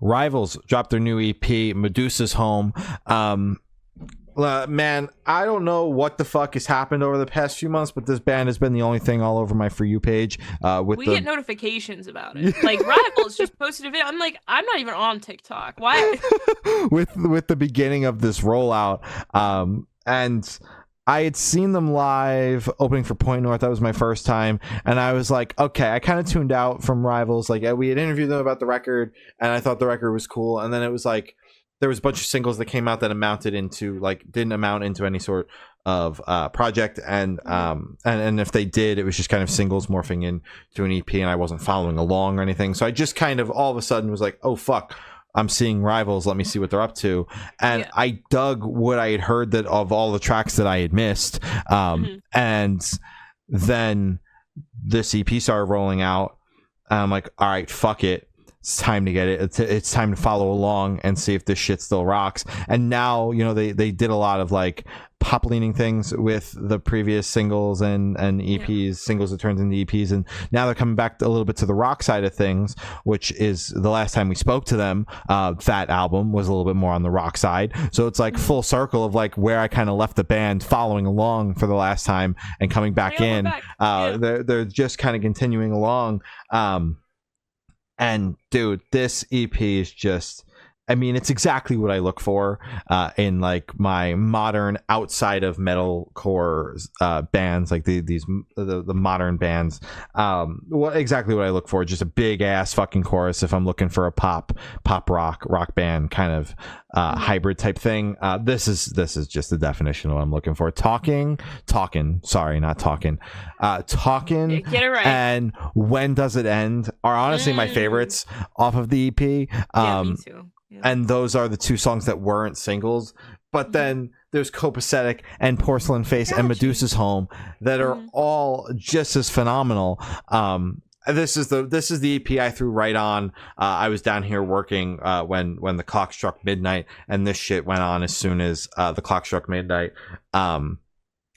Rivals dropped their new EP, Medusa's Home. Man, I don't know what the fuck has happened over the past few months, but this band has been the only thing all over my For You page. We get notifications about it. Like Rivals just posted a video. I'm like, I'm not even on TikTok. Why? with the beginning of this rollout, and I had seen them live opening for Point North. That was my first time, and I was like, okay, I kind of tuned out from Rivals. Like, we had interviewed them about the record, and I thought the record was cool, and then it was like there was a bunch of singles that came out that didn't amount into any sort of project, and if they did, it was just kind of singles morphing into an EP, and I wasn't following along or anything. So I just kind of all of a sudden was like, oh fuck, I'm seeing Rivals, let me see what they're up to. And yeah. I dug what I had heard that of all the tracks that I had missed, and then this EP started rolling out, and I'm like, all right, fuck it, it's time to get it. It's time to follow along and see if this shit still rocks. And now, you know, they did a lot of like pop leaning things with the previous singles and EPs, singles that turned into EPs, and now they're coming back a little bit to the rock side of things, which is the last time we spoke to them. That album was a little bit more on the rock side, so it's like full circle of like where I kind of left the band, following along for the last time and coming back in. They're just kind of continuing along. And dude, this EP is just, I mean, it's exactly what I look for in like my modern outside of metalcore bands, like the modern bands. Exactly what I look for, just a big ass fucking chorus if I'm looking for a pop rock band kind of hybrid type thing. This is just the definition of what I'm looking for. Talking, sorry, not talking. Talking, get it right. And When Does It End are honestly my favorites off of the EP. Yeah, me too. Yeah. And those are the two songs that weren't singles. But then there's Copacetic and Porcelain Face and Medusa's Home that are all just as phenomenal. This is the EP I threw right on. I was down here working when the clock struck midnight, and this shit went on as soon as the clock struck midnight. I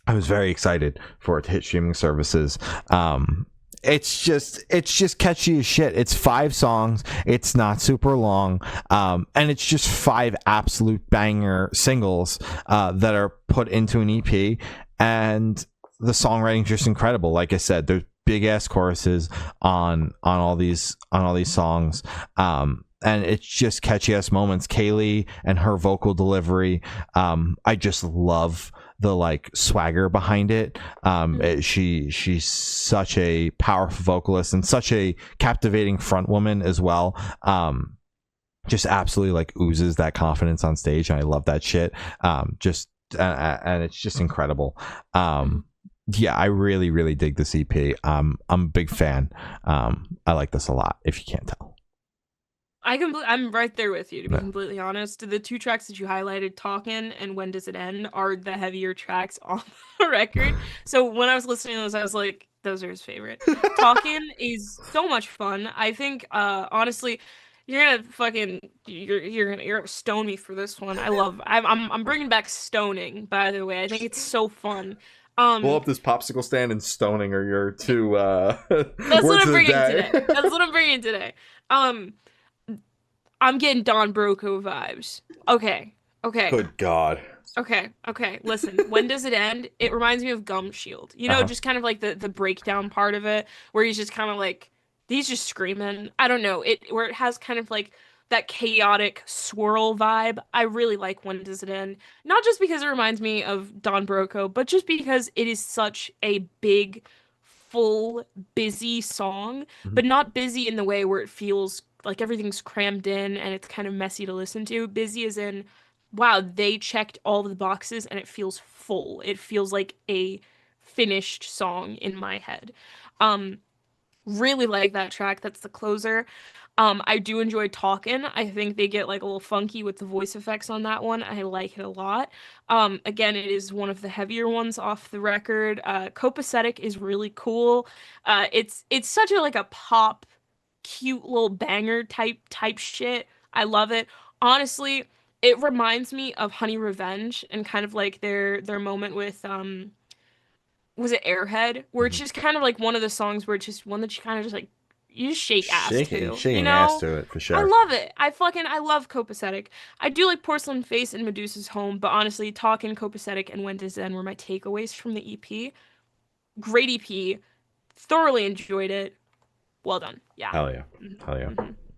was very excited for it to hit streaming services. It's just catchy as shit. It's 5 songs. It's not super long. And it's just 5 absolute banger singles that are put into an EP. And the songwriting's just incredible. Like I said, there's big ass choruses on all these songs. And it's just catchy ass moments. Kaylee and her vocal delivery. I just love the like swagger behind it. She's such a powerful vocalist and such a captivating front woman as well. Just absolutely like oozes that confidence on stage, and I love that shit. And it's just incredible. Yeah, I really dig this EP. I'm a big fan. I like this a lot, if you can't tell. I'm right there with you, to be completely honest. The 2 tracks that you highlighted, Talkin' and When Does It End, are the heavier tracks on the record. So when I was listening to those, I was like, those are his favorite. Talkin' is so much fun. I think, honestly, you're gonna stone me for this one. I'm bringing back stoning, by the way. I think it's so fun. Pull up this popsicle stand and stoning are your 2 that's what I'm bringing today. That's what I'm bringing today. I'm getting Don Broco vibes. Okay. Good God. Okay. Listen, When Does It End? It reminds me of Gum Shield. You know, just kind of like the breakdown part of it, where he's just kind of like, he's just screaming. I don't know. Where it has kind of like that chaotic swirl vibe. I really like When Does It End? Not just because it reminds me of Don Broco, but just because it is such a big, full, busy song, but not busy in the way where it feels like everything's crammed in and it's kind of messy to listen to. Busy as in, wow, they checked all of the boxes and it feels full. It feels like a finished song in my head. Really like that track. That's the closer. I do enjoy Talkin'. I think they get like a little funky with the voice effects on that one. I like it a lot. Again, it is one of the heavier ones off the record. Copacetic is really cool. It's such a like a pop, cute little banger type shit. I love it. Honestly, it reminds me of Honey Revenge and kind of like their moment with was it Airhead, where it's just kind of like one of the songs where it's just one that you kind of just like you just shake ass too, you shaking ass know? to it for I sure. love it. I love Copacetic. I do like Porcelain Face and Medusa's Home, but honestly, Talkin', Copacetic, and When Does It End were my takeaways from the EP. Great EP. Thoroughly enjoyed it. Well done. Yeah. Hell yeah. Mhm. Hell yeah. Mhm.